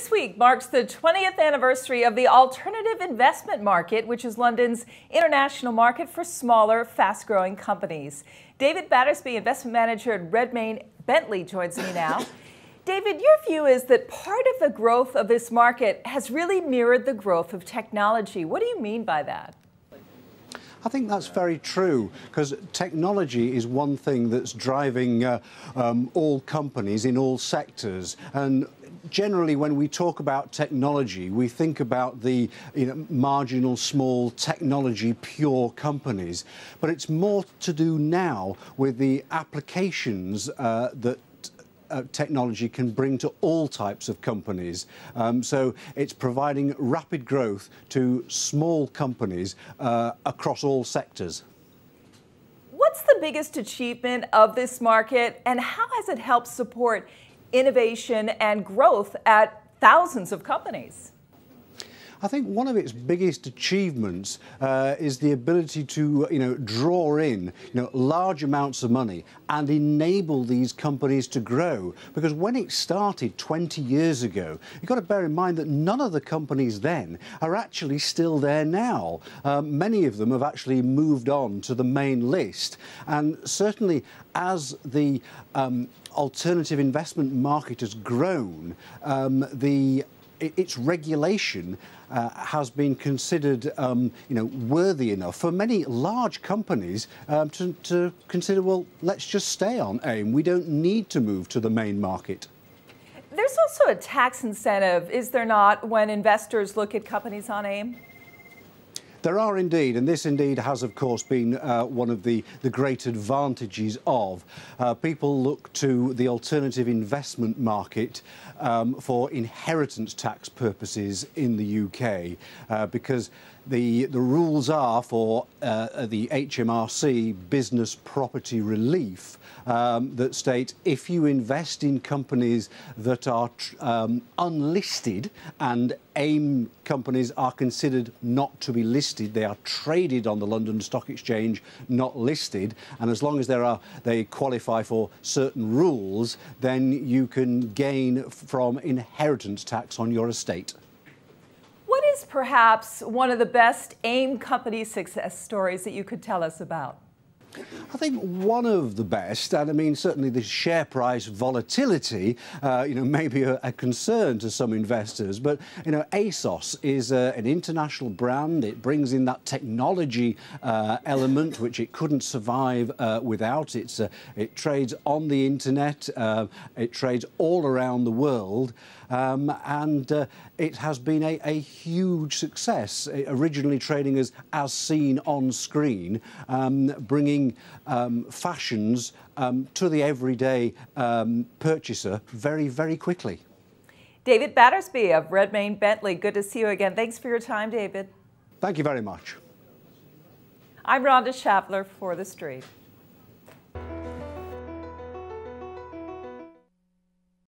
This week marks the 20th anniversary of the alternative investment market, which is London's international market for smaller, fast-growing companies. David Battersby, investment manager at Redmayne Bentley, joins me now. David, your view is that part of the growth of this market has really mirrored the growth of technology. What do you mean by that? I think that's very true, because technology is one thing that's driving all companies in all sectors. And generally, when we talk about technology, we think about the marginal, small, technology pure companies. But it's more to do now with the applications that technology can bring to all types of companies. So it's providing rapid growth to small companies across all sectors. What's the biggest achievement of this market, and how has it helped support innovation and growth at thousands of companies? I think one of its biggest achievements is the ability to, draw in, large amounts of money and enable these companies to grow. Because when it started 20 years ago, you've got to bear in mind that none of the companies then are actually still there now. Many of them have actually moved on to the main list. And certainly as the alternative investment market has grown, its regulation has been considered, worthy enough for many large companies to consider, well, let's just stay on AIM. We don't need to move to the main market. There's also a tax incentive, is there not, when investors look at companies on AIM? There are indeed, and this indeed has, of course, been one of the great advantages of. People look to the alternative investment market for inheritance tax purposes in the UK, because the rules are for the HMRC business property relief that state if you invest in companies that are unlisted, and AIM companies are considered not to be listed, they are traded on the London Stock Exchange, not listed, and as long as they qualify for certain rules, then you can gain from inheritance tax on your estate. What is perhaps one of the best AIM company success stories that you could tell us about? I think one of the best, and I mean certainly the share price volatility, may be a concern to some investors, but ASOS is an international brand. It brings in that technology element which it couldn't survive without. It trades on the internet, it trades all around the world, and it has been a huge success. Originally trading as seen on screen, bringing fashions to the everyday purchaser very, very quickly. David Battersby of Redmayne Bentley, good to see you again. Thanks for your time, David. Thank you very much. I'm Rhonda Schaffler for The Street.